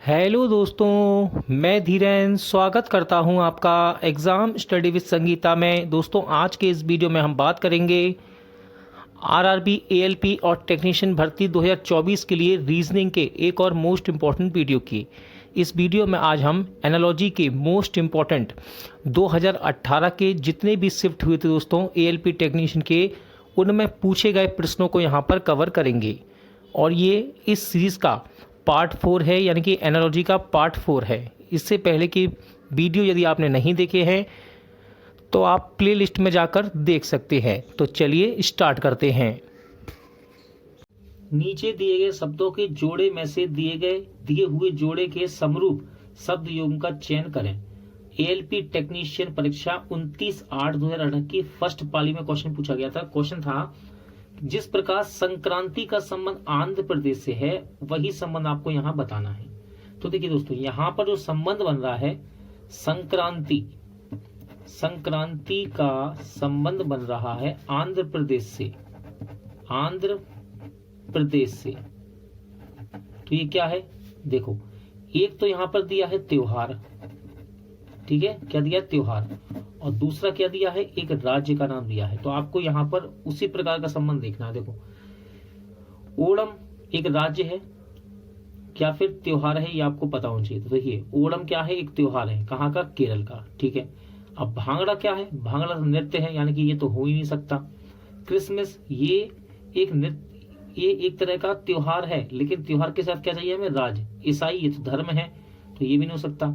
Hello दोस्तों, मैं धीरेन स्वागत करता हूं आपका एग्ज़ाम स्टडी विद संगीता में। दोस्तों, आज के इस वीडियो में हम बात करेंगे आरआरबी एएलपी और टेक्नीशियन भर्ती 2024 के लिए रीजनिंग के एक और मोस्ट इम्पॉर्टेंट वीडियो की। इस वीडियो में आज हम एनालॉजी के मोस्ट इम्पॉर्टेंट 2018 के जितने भी शिफ्ट हुए थे दोस्तों एएलपी टेक्नीशियन के, उनमें पूछे गए प्रश्नों को यहाँ पर कवर करेंगे। और ये इस सीरीज़ का पार्ट 4 है, यानी कि एनालॉजी का पार्ट 4 है। इससे पहले की वीडियो यदि आपने नहीं देखे हैं तो आप प्लेलिस्ट में जाकर देख सकते हैं। तो चलिए स्टार्ट करते हैं। नीचे दिए गए शब्दों के जोड़े में से दिए हुए जोड़े के समरूप शब्द युग्म का चयन करें। एएलपी टेक्नीशियन परीक्षा 29/8/2018 की फर्स्ट पाली में क्वेश्चन पूछा गया था। क्वेश्चन था, जिस प्रकार संक्रांति का संबंध आंध्र प्रदेश से है वही संबंध आपको यहाँ बताना है। तो देखिए दोस्तों, यहाँ पर जो संबंध बन रहा है संक्रांति का संबंध बन रहा है आंध्र प्रदेश से। तो ये क्या है, देखो, एक तो यहाँ पर दिया है त्योहार, ठीक है, क्या दिया है त्योहार, और दूसरा क्या दिया है, एक राज्य का नाम दिया है। तो आपको यहाँ पर उसी प्रकार का संबंध देखना है। देखो, ओणम एक राज्य है क्या फिर त्योहार है, ये आपको पता होना चाहिए। तो देखिए, ओणम क्या है, एक त्योहार है, कहाँ का, केरल का, ठीक है। अब भांगड़ा क्या है, भांगड़ा नृत्य है, यानी कि ये तो हो ही नहीं सकता। क्रिसमस ये एक नृत्य, ये एक तरह का त्योहार है, लेकिन त्योहार के साथ क्या चाहिए हमें, राज्य। ईसाई ये तो धर्म है, तो ये भी नहीं हो सकता।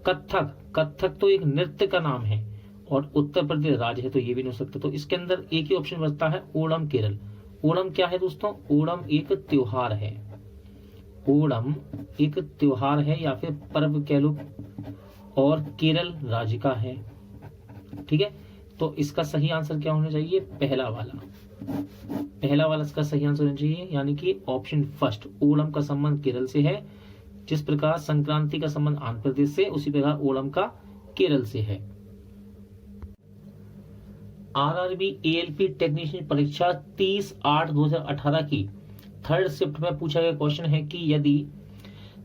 कथक तो एक नृत्य का नाम है, और उत्तर प्रदेश राज्य है, तो ये भी नहीं हो सकता। तो इसके अंदर एक ही ऑप्शन बचता है, ओणम केरल। ओणम क्या है दोस्तों, ओणम एक त्योहार है, ओणम एक त्योहार है या फिर पर्व कह लो, और केरल राज्य का है, ठीक है। तो इसका सही आंसर क्या होना चाहिए, पहला वाला इसका सही आंसर होना चाहिए, यानी कि ऑप्शन फर्स्ट। ओणम का संबंध केरल से है, जिस प्रकार संक्रांति का संबंध आंध्र प्रदेश से, उसी प्रकार ओणम का केरल से है। आरआरबी एएलपी टेक्नीशियन परीक्षा 30/8/2018 की थर्ड शिफ्ट में पूछा गया क्वेश्चन है कि यदि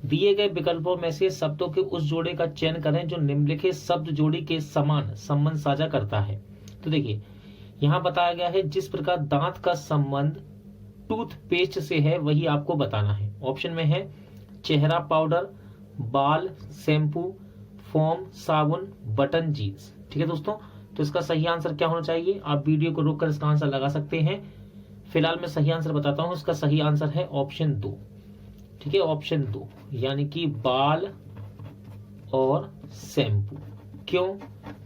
दिए गए विकल्पों में से शब्दों के उस जोड़े का चयन करें जो निम्नलिखित शब्द जोड़ी के समान संबंध साझा करता है। तो देखिए, यहाँ बताया गया है जिस प्रकार दांत का संबंध टूथपेस्ट से है वही आपको बताना है। ऑप्शन में है चेहरा पाउडर, बाल शैम्पू, फोम साबुन, बटन जीन्स, ठीक है दोस्तों। तो इसका सही आंसर क्या होना चाहिए, आप वीडियो को रोककर इसका आंसर लगा सकते हैं। फिलहाल मैं सही आंसर बताता हूं, इसका सही आंसर है ऑप्शन 2, ठीक है, ऑप्शन 2, यानी कि बाल और शैम्पू। क्यों,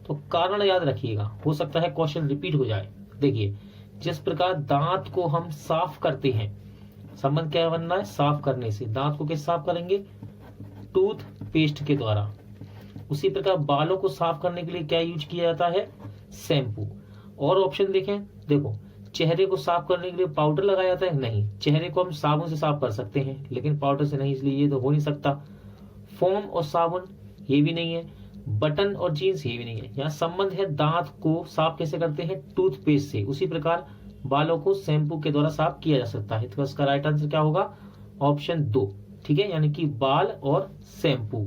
तो कारण याद रखिएगा, हो सकता है क्वेश्चन रिपीट हो जाए। देखिए, जिस प्रकार दांत को हम साफ करते हैं, संबंध क्या बनना है, साफ करने से। दांत को कैसे साफ करेंगे, टूथपेस्ट के द्वारा। उसी प्रकार बालों को साफ करने के लिए क्या यूज किया जाता है, शैम्पू। और ऑप्शन देखें, देखो, चेहरे को साफ करने के लिए पाउडर लगाया जाता है, नहीं, चेहरे को हम साबुन से साफ कर सकते हैं, लेकिन पाउडर से नहीं, इसलिए ये तो हो नहीं सकता। फोम और साबुन ये भी नहीं है, बटन और जीन्स ये भी नहीं है। यहाँ संबंध है दांत को साफ कैसे करते हैं, टूथपेस्ट से, उसी प्रकार बालों को शैम्पू के द्वारा साफ किया जा सकता है। तो इसका राइट आंसर क्या होगा, ऑप्शन 2, ठीक है, यानी कि बाल और शैम्पू।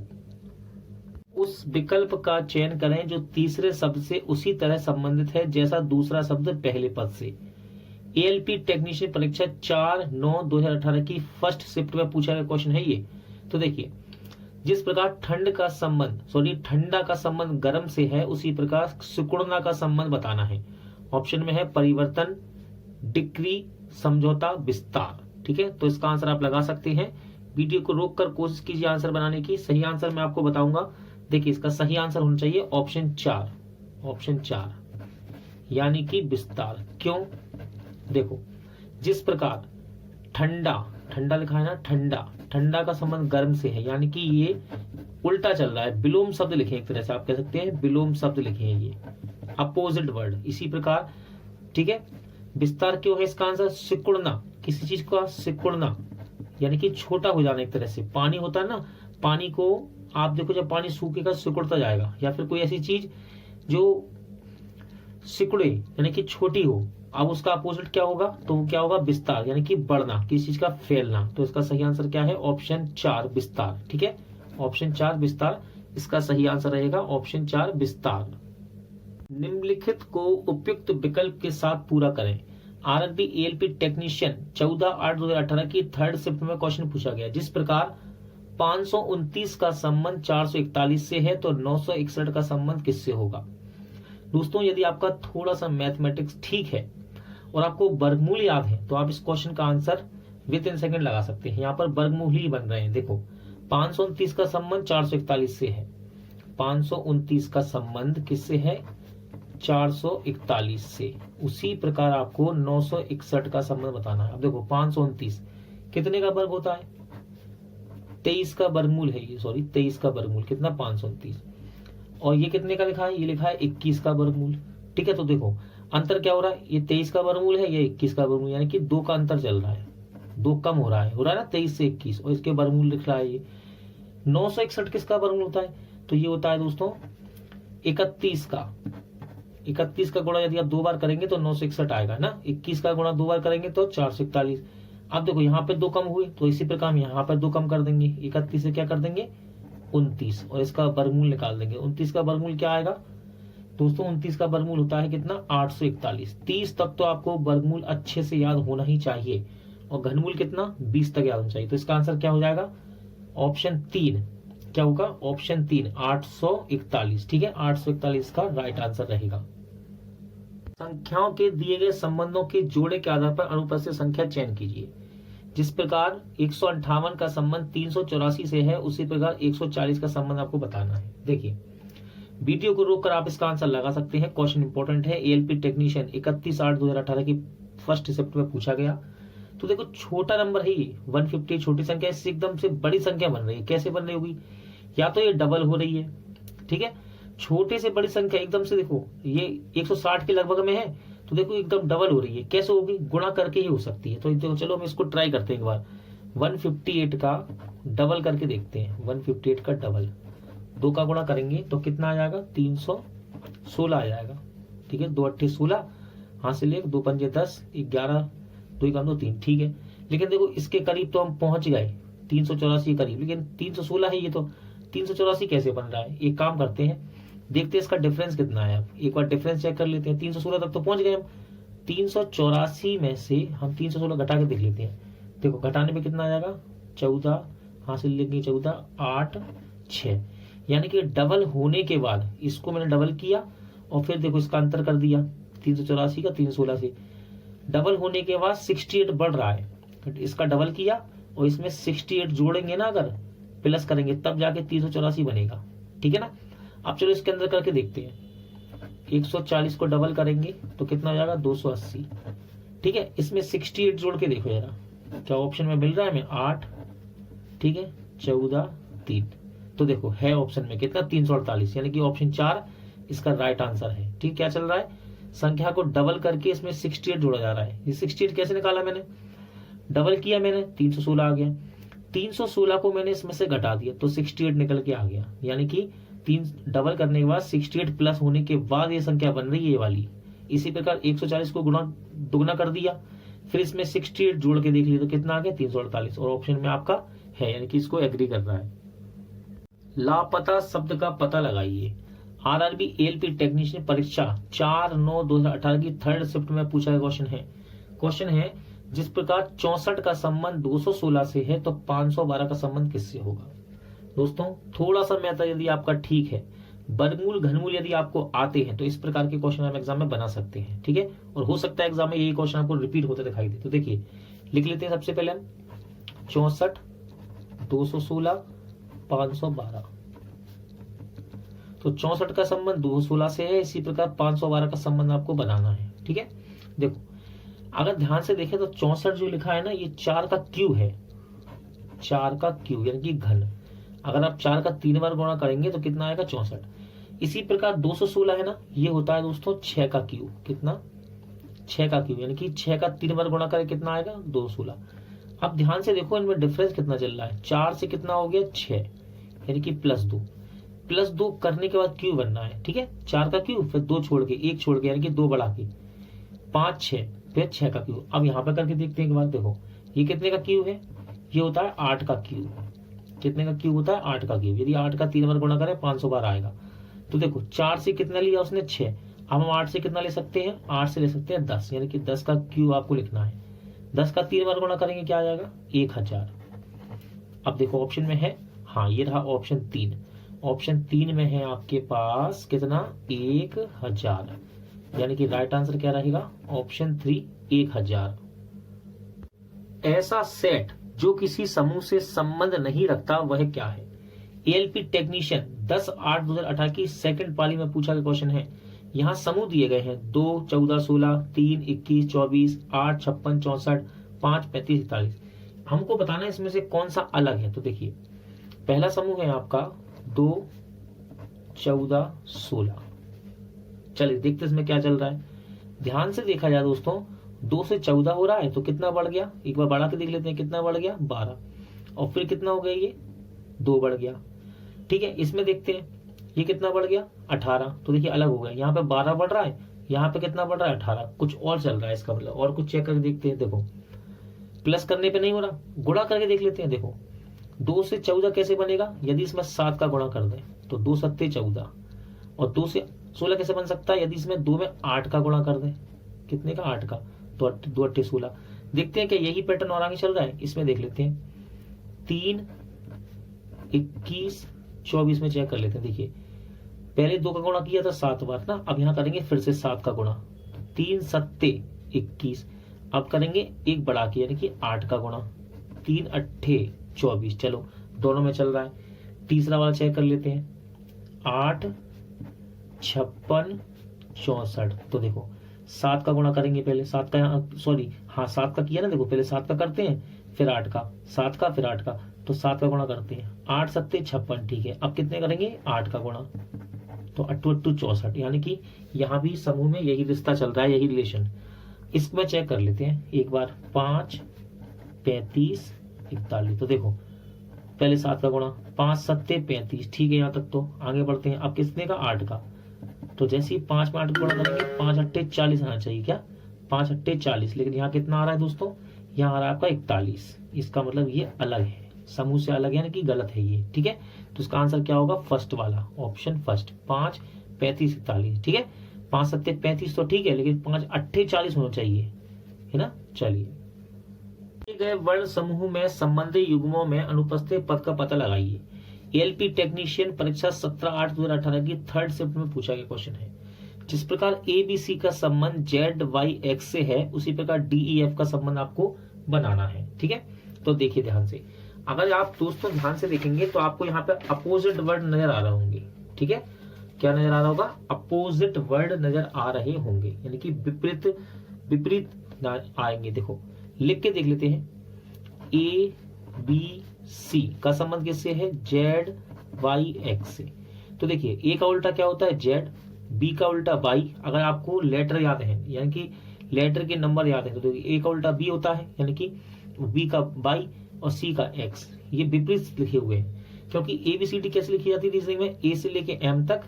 उस विकल्प का चयन करें जो तीसरे शब्द से उसी तरह संबंधित है जैसा दूसरा शब्द पहले पद से। एएलपी टेक्नीशियन परीक्षा 4/9/2018 की फर्स्ट शिफ्ट में पूछा गया क्वेश्चन है ये। तो देखिए, जिस प्रकार ठंडा का संबंध गर्म से है, उसी प्रकार सिकुड़ना का संबंध बताना है। ऑप्शन में है परिवर्तन, डिक्री, समझौता, विस्तार, ठीक है। तो इसका आंसर आप लगा सकते हैं। वीडियो को रोककर कोशिश कीजिए आंसर बनाने की। सही आंसर मैं आपको बताऊंगा। देखिए, इसका सही आंसर होना चाहिए ऑप्शन 4, यानी कि विस्तार। क्यों, देखो, जिस प्रकार ठंडा लिखा है ना, ठंडा का संबंध गर्म से है, यानी कि ये उल्टा चल रहा है, विलोम शब्द लिखे, एक तरह से आप कह सकते हैं विलोम शब्द लिखे हैं, ये अपोजिट वर्ड। इसी प्रकार, ठीक है, विस्तार क्यों है इसका आंसर, सिकुड़ना, किसी चीज का सिकुड़ना, यानी कि छोटा हो जाना। एक तरह से पानी होता है ना, पानी को आप देखो, जब पानी सूखेगा सिकुड़ता जाएगा, या फिर कोई ऐसी चीज जो सिकुड़े यानी कि छोटी हो, अब उसका अपोजिट क्या होगा, तो वो क्या होगा, विस्तार, यानी कि बढ़ना, किसी चीज का फैलना। तो इसका सही आंसर क्या है, ऑप्शन 4, विस्तार, ठीक है, ऑप्शन 4 विस्तार इसका सही आंसर रहेगा, ऑप्शन 4 विस्तार। निम्नलिखित को उपयुक्त विकल्प के साथ पूरा करें। आरआरबी एएलपी टेक्नीशियन 14/8/2018 की थर्ड शिफ्ट में क्वेश्चन पूछा गया, जिस प्रकार 529 का संबंध 441 से है तो 961 का संबंध किससे होगा। दोस्तों यदि आपका थोड़ा सा मैथमेटिक्स ठीक है और आपको वर्गमूल याद है तो आप इस क्वेश्चन का आंसर विद इन सेकंड लगा सकते हैं। यहाँ पर वर्गमूल ही बन रहे हैं। देखो 529 का संबंध 441 से है, 529 का संबंध किससे है, 441 से। उसी प्रकार आपको 961 का संबंध बताना है। अब देखो 529 कितने का वर्ग होता है, 23 का वर्गमूल है ये, सॉरी 23 का वर्गमूल कितना 529, और ये कितने का लिखा है, ये लिखा है 21 का वर्गमूल। ठीक है, तो देखो अंतर क्या हो रहा है, ये 23 का वर्गमूल है, ये 21 का वर्गमूल, यानी कि 2 का अंतर चल रहा है, 2 कम हो रहा है ना 23 से 21, और इसके वर्गमूल लिख रहा है ये। 961 किसका वर्गमूल होता है, तो ये होता है दोस्तों 31 का। 31 का गुणा यदि आप 2 बार करेंगे तो 961 आएगा ना, 21 का गुणा 2 बार करेंगे तो 441। अब देखो यहाँ पे 2 कम हुए तो इसी प्रकार हम यहाँ पर 2 कम कर देंगे, 31 से क्या कर देंगे 29, और इसका वर्गमूल निकाल देंगे। 29 का वर्गमूल क्या आएगा दोस्तों, 29 का वर्गमूल होता है कितना 841। 30 तक तो आपको वर्गमूल अच्छे से याद होना ही चाहिए, और घनमूल कितना 20 तक याद होना चाहिए। तो इसका आंसर क्या हो जाएगा, ऑप्शन 3 क्या होगा, ऑप्शन 3 841। ठीक है, 841 का राइट आंसर रहेगा। संख्याओं के दिए गए संबंधों के जोड़े के आधार पर अनुपस्थित संख्या चयन कीजिए। जिस प्रकार 158 का संबंध 384 से है, उसी प्रकार 140 का संबंध आपको बताना है। देखिए वीडियो को रोककर आप इसका आंसर लगा सकते हैं। क्वेश्चन इंपॉर्टेंट है, एएलपी टेक्नीशियन 31/8/2018 की फर्स्ट शिफ्ट में पूछा गया। तो देखो छोटा नंबर है ये 150, छोटी संख्या, इससे एकदम से बड़ी संख्या बन रही है। कैसे बन रही होगी, या तो ये डबल हो रही है, ठीक है, छोटे से बड़ी संख्या एकदम से देखो ये 160 के लगभग में है, तो देखो एकदम डबल हो रही है। कैसे होगी, गुणा करके ही हो सकती है। तो देखो चलो हम इसको ट्राई करते हैं एक बार। 158 का डबल करके देखते हैं, 158 का डबल 2 का गुणा करेंगे तो कितना आ जाएगा 316 आ जाएगा। ठीक है, 2 8 16, हाथ से ले 2 5 10 11 2 1 2 3। ठीक है, लेकिन देखो इसके करीब तो हम पहुंच गए 384 के करीब, लेकिन 316 है ये, तो 384 कैसे बन रहा है। एक काम करते हैं, देखते हैं इसका डिफरेंस कितना है। अब एक बार डिफरेंस चेक कर लेते हैं। 316 तक तो पहुंच गए हम, 384 में से हम 316 घटा के देख लेते हैं। देखो घटाने में कितना आ जाएगा 14, हासिल लेंगे 14 8 6, यानी कि डबल होने के बाद इसको मैंने डबल किया और फिर देखो इसका अंतर कर दिया 384 का 316 से। डबल होने के बाद 68 बढ़ रहा है, इसका डबल किया और इसमें 68 जोड़ेंगे ना, अगर प्लस करेंगे तब जाके 384 बनेगा। ठीक है ना, अब चलो इसके अंदर करके देखते हैं। 140 को डबल करेंगे तो कितना हो जाएगा 280। ठीक है, इसमें 68 जोड़ के देखो जरा क्या ऑप्शन में मिल रहा है हमें 8, ठीक है 14 3, तो देखो है ऑप्शन में कितना 348, यानी कि ऑप्शन 4 इसका राइट आंसर है। ठीक, क्या चल रहा है, संख्या को डबल करके इसमें 68 जोड़ा जा रहा है। ये 68 कैसे निकाला मैंने, डबल किया मैंने 316 आ गया, 316 को मैंने इसमें से घटा दिया तो 68 निकल के आ गया, यानी कि 3 डबल करने के बाद 68 प्लस होने के बाद ये संख्या बन रही है ये वाली। इसी प्रकार 140 को दुगना कर दिया, फिर इसमें 68 जोड़ के देख लिया तो कितना आ गया 348, और ऑप्शन में आपका है, यानी कि इसको एग्री कर रहा है। लापता शब्द का पता लगाइए। आरआरबी एएलपी टेक्नीशियन परीक्षा 4/9/2018 की थर्ड शिफ्ट में पूछा गया क्वेश्चन है जिस प्रकार 64 का संबंध 216 से है तो 512 का संबंध किससे होगा। दोस्तों थोड़ा सा मैथ यदि आपका ठीक है, वर्गमूल घनमूल यदि आपको आते हैं तो इस प्रकार के क्वेश्चन हम एग्जाम में बना सकते हैं। ठीक है, और हो सकता है एग्जाम में यही क्वेश्चन आपको रिपीट होते दिखाई दे। तो देखिए लिख लेते हैं सबसे पहले हम 64 216 512। तो 64 का संबंध 216 से है, इसी प्रकार 512 का संबंध आपको बनाना है। ठीक है, देखो अगर ध्यान से देखें तो 64 जो लिखा है ना, ये 4 का क्यू है, 4 का क्यू यानी कि घन। अगर आप 4 का 3 बार गुणा करेंगे तो कितना आएगा 64। इसी प्रकार 216 है ना, ये होता है दोस्तों 6 का क्यू, कितना 6 का क्यू, यानी कि 6 का 3 बार गुणा करें कितना आएगा 216। अब ध्यान से देखो इनमें डिफरेंस कितना चल रहा है, 4 से कितना हो गया 6, यानी कि +2 करने के बाद क्यू बनना है। ठीक है, 4 का क्यू फिर 2 छोड़ के 1 छोड़ के, यानी कि 2 बढ़ा के 5 6 फिर 6 का क्यू। अब यहाँ पे करके देखते हैं एक बार, देखो ये कितने का क्यू है, ये होता है 8 का क्यू। कितने का क्यूब होता है? 8 का क्यूब। यदि 8 का 3 बार गुणा करें 500 बार आएगा। तो देखो 4 से कितना लिया उसने? 6। अब हम 8 से कितना ले सकते हैं? 8 से ले सकते हैं 10, यानी कि 10 का क्यूब आपको लिखना है। 10 का 3 बार गुणा करेंगे क्या आ जाएगा? 1000। अब देखो ऑप्शन में है, हाँ ये रहा ऑप्शन 3। ऑप्शन 3 में है आपके पास कितना? 1000, यानी कि राइट आंसर क्या रहेगा? ऑप्शन 3 1000। ऐसा सेट जो किसी समूह से संबंध नहीं रखता वह क्या है? एएलपी टेक्नीशियन 10/8/2018 की सेकंड पाली में पूछा गया क्वेश्चन है। यहाँ समूह दिए गए हैं 2, 14, 16, 3, 21, 24, 8, 56, 64, 5, 35, 41। हमको बताना है इसमें से कौन सा अलग है। तो देखिए पहला समूह है आपका 2, 14, 16। चलिए देखते इसमें क्या चल रहा है। ध्यान से देखा जाए दोस्तों, 2 से 14 हो रहा है तो कितना बढ़ गया? एक बार बढ़ा के देख लेते हैं कितना बढ़ गया? 12। और फिर कितना हो गया? ये 2 बढ़ गया। ठीक है, इसमें देखते हैं ये कितना बढ़ गया? 18। तो देखिए अलग हो गया, यहाँ पे 12 बढ़ रहा है, यहाँ पे कितना बढ़ रहा है? 18। कुछ और चल रहा है इसका मतलब। और कुछ चेक करके देखते हैं। देखो प्लस करने पे नहीं हो रहा, गुणा करके देख लेते हैं। देखो 2 से 14 कैसे बनेगा? यदि इसमें 7 का गुणा कर दें तो 2 7 14। और 2 से 16 कैसे बन सकता है? यदि इसमें 2 में 8 का गुणा कर दें। कितने का? 8 का। तो 2 8 16। देखते हैं क्या यही पैटर्न और आगे चल रहा है? इसमें देख लेते हैं 3, 21, 24 में चेक कर लेते हैं। देखिए पहले 2 का गुणा किया था 7 बार ना, अब यहाँ करेंगे फिर से 7 का गुणा। 3 7 21। अब करेंगे एक बढ़ा के यानी कि 8 का गुणा। 3 8 24। चलो दोनों में चल रहा है। तीसरा वाला चेक कर लेते हैं 8 56 64। तो देखो 7 का गुणा करेंगे पहले, 7 का सॉरी हाँ 7 का किया ना। देखो पहले 7 का करते हैं फिर 8 का, 7 का फिर 8 का। तो 7 का गुणा करते हैं 8 7 56। ठीक है, अब कितने करेंगे? 8 का गुणा। तो 8 8 64, यानी कि यहाँ भी समूह में यही रिश्ता चल रहा है, यही रिलेशन। इसमें चेक कर लेते हैं एक बार 5 35 41। तो देखो पहले 7 का गुणा, 5 7 35। ठीक है, यहाँ तक तो आगे बढ़ते हैं। अब कितने का? 8 का। तो जैसे ही 5 में 8 गुणा करेंगे 5 8 40 आना चाहिए। क्या? 5 8 40। लेकिन यहाँ कितना आ रहा है दोस्तों? यहाँ आ रहा है आपका 41। इसका मतलब ये अलग है, समूह से अलग है, यानी कि गलत है ये। ठीक है, तो इसका आंसर क्या होगा? फर्स्ट वाला, ऑप्शन फर्स्ट, 5 35 41। ठीक है, 5 7 35 तो ठीक है, लेकिन 5 8 40 होना चाहिए, है ना। चलिए दिए गए वर्ण समूह में संबंधित युग्मों में अनुपस्थित पद का पता लगाइए। एएलपी टेक्नीशियन परीक्षा 17/8/2018 की थर्ड शिफ्ट में पूछा गया क्वेश्चन है। जिस प्रकार ABC का संबंध ZYX से है उसी प्रकार DEF का संबंध आपको बनाना है। ठीक है, तो देखिए ध्यान से। अगर आप दोस्तों ध्यान से देखेंगे तो आपको यहाँ पे अपोजिट वर्ड नजर आ रहे होंगे। ठीक है, क्या नजर आ रहा होगा? अपोजिट वर्ड नजर आ रहे होंगे, यानी कि विपरीत विपरीत आएंगे। देखो लिख के देख लेते हैं। ABC का संबंध किससे है? ZYX से। तो देखिए A का उल्टा क्या होता है? Z, B का उल्टा Y। अगर आपको लेटर याद है, यानी कि लेटर के नंबर याद है, तो देखिए A का उल्टा B होता है, यानी कि B का Y और C का X। ये विपरीत लिखे हुए हैं, क्योंकि ABCD कैसे लिखी जाती थी इसी में? A से लेके M तक,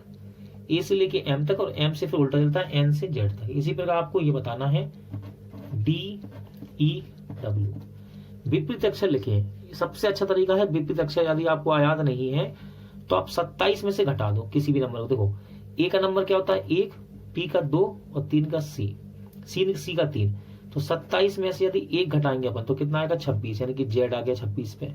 A से लेके M तक, और M से फिर उल्टा चलता है N से Z तक। इसी प्रकार आपको ये बताना है DEW। विपरीत अक्षर लिखे। सबसे अच्छा तरीका है विपरीत अक्षर। यदि आपको याद नहीं है तो आप 27 में से घटा दो किसी भी नंबर को। देखो A का नंबर क्या होता है? 1, B का 2 और 3 का C का 3। तो 27 में से यदि 1 घटाएंगे अपन तो कितना आएगा? 26, यानी कि Z आ गया 26 पे।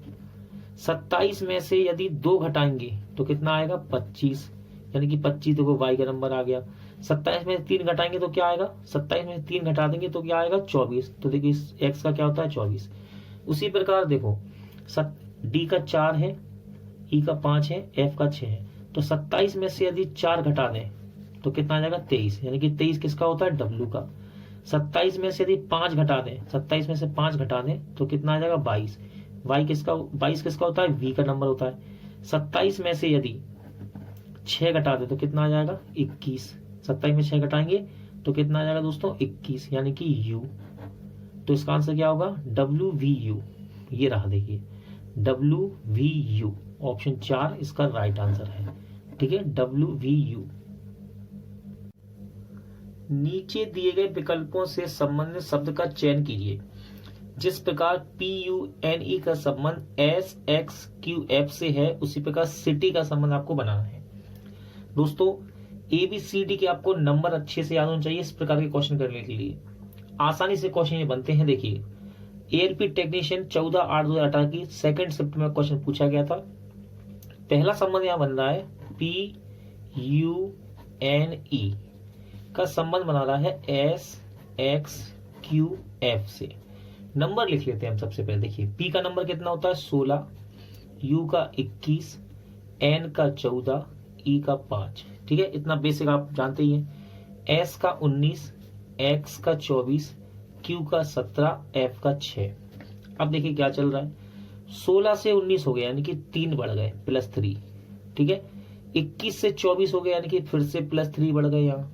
27 में से यदि 2 घटाएंगे तो कितना आएगा? 25, यानी कि 25 देखो Y का नंबर आ गया। 27 में 3 घटाएंगे तो क्या आएगा? 27 में 3 घटा देंगे तो क्या आएगा? 24। तो देखिए X का क्या होता है? 24। उसी प्रकार देखो D का 4 है, E का 5 है, F का 6 है। तो 27 में से यदि 4 घटा दें तो कितना आ जाएगा? 23, यानी कि 23 किसका होता है? W का। 27 में से यदि 5 घटा दें, 27 में से 5 घटा दें तो कितना आ जाएगा? 22। 22 किसका होता है? V का नंबर होता है। 27 में से यदि 6 घटा दें तो कितना आ जाएगा? 21। 27 में 6 घटाएंगे तो कितना आ जाएगा दोस्तों? 21, यानी कि U। तो इसका आंसर क्या होगा? WVU। ये रहा देखिए WVU, ऑप्शन 4 इसका राइट आंसर है। ठीक है, WVU। नीचे दिए गए विकल्पों से संबंधित शब्द का चयन कीजिए। जिस प्रकार PUNE का संबंध SXQF से है, उसी प्रकार सिटी का संबंध आपको बनाना है। दोस्तों ABCD के आपको नंबर अच्छे से याद होने चाहिए इस प्रकार के क्वेश्चन करने के लिए। आसानी से क्वेश्चन ये बनते हैं। देखिए ALP टेक्नीशियन 14/8/2018 की सेकंड शिफ्ट में क्वेश्चन पूछा गया था। पहला संबंध यहाँ बन रहा है PUNE का संबंध बना रहा है SXQF से। नंबर लिख लेते हैं हम सबसे पहले। देखिए P का नंबर कितना होता है 16, U का 21, N का 14, E का 5। ठीक है, इतना बेसिक आप जानते ही हैं। S का 19, X का 24, Q का 17, F का 6। अब देखिए क्या चल रहा है, 16 से 19 हो गया यानी कि 3 बढ़ गए +3। ठीक है, 21 से 24 हो गया यानी कि फिर से +3 बढ़ गए। यहाँ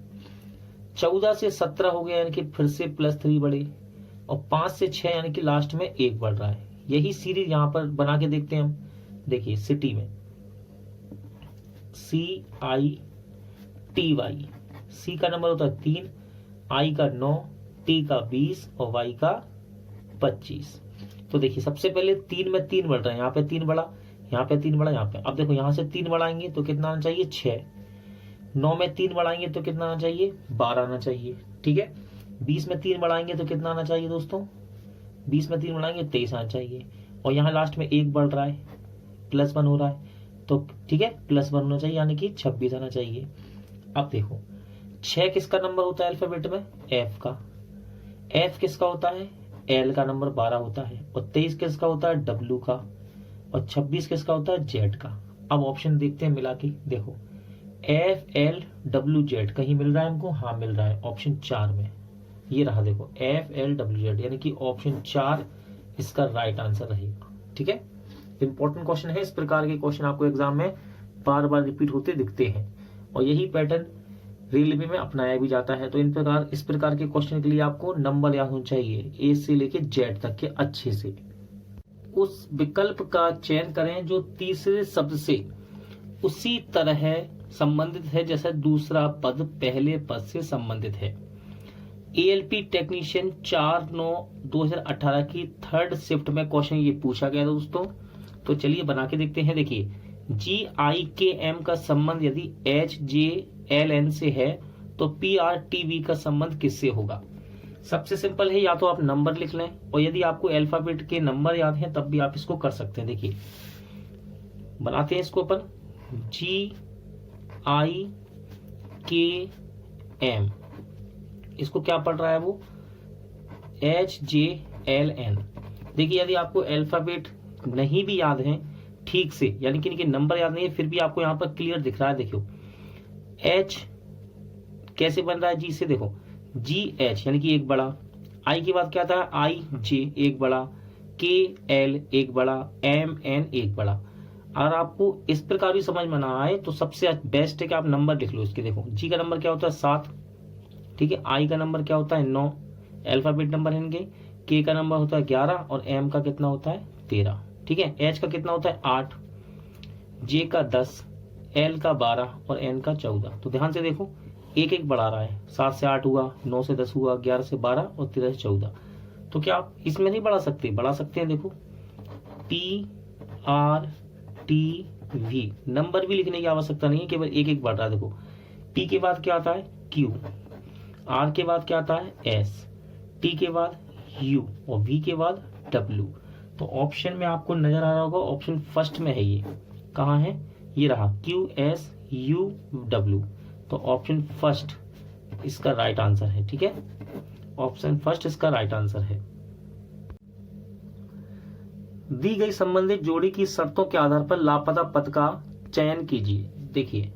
14 से 17 हो गया यानी कि फिर से +3 बढ़े, और 5 से 6 यानी कि लास्ट में 1 बढ़ रहा है। यही सीरीज यहाँ पर बना के देखते हैं हम। देखिए सिटी में CITY, C का नंबर होता है 3, I का 9, T का 20 और Y का 25। तो देखिए सबसे पहले 3 में 3 बढ़ रहा है, यहाँ पे 3 बढ़ा, यहाँ पे 3 बढ़ा, यहाँ पे। अब देखो यहाँ से 3 बढ़ाएंगे तो कितना आना चाहिए 6, 9 में 3 बढ़ाएंगे तो कितना आना चाहिए 12 आना चाहिए। ठीक है, 20 में 3 बढ़ाएंगे तो कितना आना चाहिए दोस्तों, 20 में 3 बढ़ाएंगे 23 आना चाहिए, और यहाँ लास्ट में 1 बढ़ रहा है, +1 हो रहा है, तो ठीक है +1 होना चाहिए यानी कि 26 आना चाहिए। अब देखो 6 किसका नंबर होता है अल्फाबेट में, F का। F किसका होता है, L का नंबर 12 होता है, और 23 किसका होता है W का, और 26 किसका होता है Z का। अब ऑप्शन देखते हैं मिला के। देखो FLWZ कहीं मिल रहा है हमको, हाँ मिल रहा है ऑप्शन 4 में, ये रहा देखो FLWZ, यानी कि ऑप्शन 4 इसका राइट आंसर रहेगा। ठीक है, इंपॉर्टेंट क्वेश्चन है। इस प्रकार के क्वेश्चन आपको एग्जाम में बार बार रिपीट होते दिखते हैं, और यही पैटर्न रेलवे में अपनाया भी जाता है। तो इस प्रकार के क्वेश्चन के लिए आपको नंबर याद होना चाहिए A से लेके Z तक के अच्छे से। उस विकल्प का चयन करें जो तीसरे शब्द से उसी तरह संबंधित है जैसे दूसरा पद पहले पद से संबंधित है। ALP टेक्नीशियन 4/9/2018 की थर्ड शिफ्ट में क्वेश्चन ये पूछा गया दोस्तों। तो चलिए बना के देखते हैं। देखिए GIKM का संबंध यदि HJLN से है तो PRTV का संबंध किससे होगा। सबसे सिंपल है, या तो आप नंबर लिख लें, और यदि आपको अल्फाबेट के नंबर याद हैं तब भी आप इसको कर सकते हैं। देखिए बनाते हैं इसको अपन। GIKM, इसको क्या पढ़ रहा है वो HJLN। देखिए यदि आपको अल्फाबेट नहीं भी याद है ठीक से, यानी कि इनके नंबर याद नहीं है, फिर भी आपको यहाँ पर क्लियर दिख रहा है। देखो H कैसे बन रहा है G से, देखो GH यानी कि 1 बड़ा, I के बाद क्या था IJ 1 बड़ा, KL 1 बड़ा, MN 1 बड़ा। अगर आपको इस प्रकार भी समझ में ना आए तो सबसे बेस्ट है कि आप नंबर लिख लो इसके। देखो G का नंबर क्या होता है 7, ठीक है, I का नंबर क्या होता है 9, अल्फाबेट नंबर है इनके। K का नंबर होता है 11, और M का कितना होता है 13। ठीक है, H का कितना होता है 8, J का 10, L का 12 और N का 14। तो ध्यान से देखो 1-1 बढ़ा रहा है, 7 से 8 हुआ, 9 से 10 हुआ, 11 से 12 और 13 से 14। तो क्या आप इसमें नहीं बढ़ा सकते, बढ़ा सकते हैं। देखो PRTV, नंबर भी लिखने की आवश्यकता नहीं है, केवल 1-1 बढ़ रहा है। देखो P के बाद क्या आता है Q, R के बाद क्या आता है S, T के बाद U और V के बाद W। तो ऑप्शन में आपको नजर आ रहा होगा ऑप्शन फर्स्ट में है, ये कहाँ है, ये रहा QSUW। तो ऑप्शन फर्स्ट इसका राइट आंसर है। ठीक है, ऑप्शन फर्स्ट इसका राइट आंसर है। दी गई संबंधित जोड़ी की शर्तों के आधार पर लापता पद का चयन कीजिए। देखिए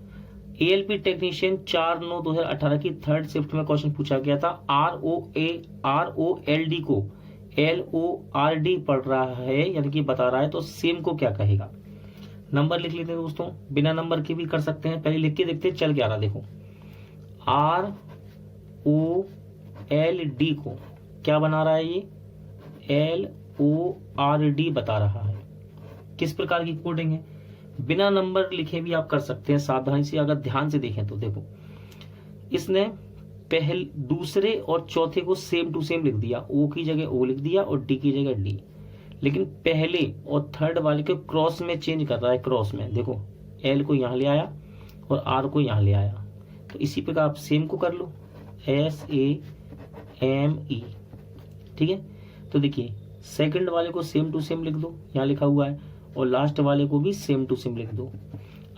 ALP टेक्नीशियन 4/9/2018 की थर्ड शिफ्ट में क्वेश्चन पूछा गया था। ROLD को LORD पढ़ रहा है, यानी कि बता रहा है, तो सेम को क्या कहेगा। नंबर लिख लेते हैं दोस्तों, बिना नंबर के भी कर सकते हैं, पहले लिख के देखते हैं। चल क्या रहा देखो, ROLD को क्या बना रहा है, ये LORD बता रहा है। किस प्रकार की कोडिंग है, बिना नंबर लिखे भी आप कर सकते हैं सावधानी से, अगर ध्यान से देखें तो। देखो इसने पहले दूसरे और चौथे को सेम टू सेम लिख दिया, ओ की जगह ओ लिख दिया और डी की जगह डी, लेकिन पहले और थर्ड वाले को क्रॉस में चेंज कर रहा है। क्रॉस में देखो एल को यहाँ ले आया और आर को यहाँ ले आया, तो इसी प्रकार आप सेम को कर लो, SAME, ठीक है। तो देखिए सेकंड वाले को सेम टू सेम लिख दो, यहाँ लिखा हुआ है, और लास्ट वाले को भी सेम टू सेम लिख दो।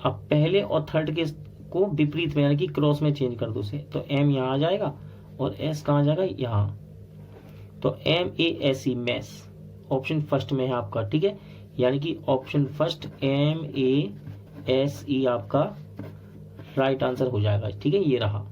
अब पहले और थर्ड के को विपरीत में यानी कि क्रॉस में चेंज कर दो उसे, तो M यहाँ आ जाएगा और S कहाँ जाएगा, यहाँ। तो MASE, मैस, ऑप्शन फर्स्ट में है आपका, ठीक है। यानी कि ऑप्शन फर्स्ट MASE आपका राइट आंसर हो जाएगा, ठीक है। ये रहा।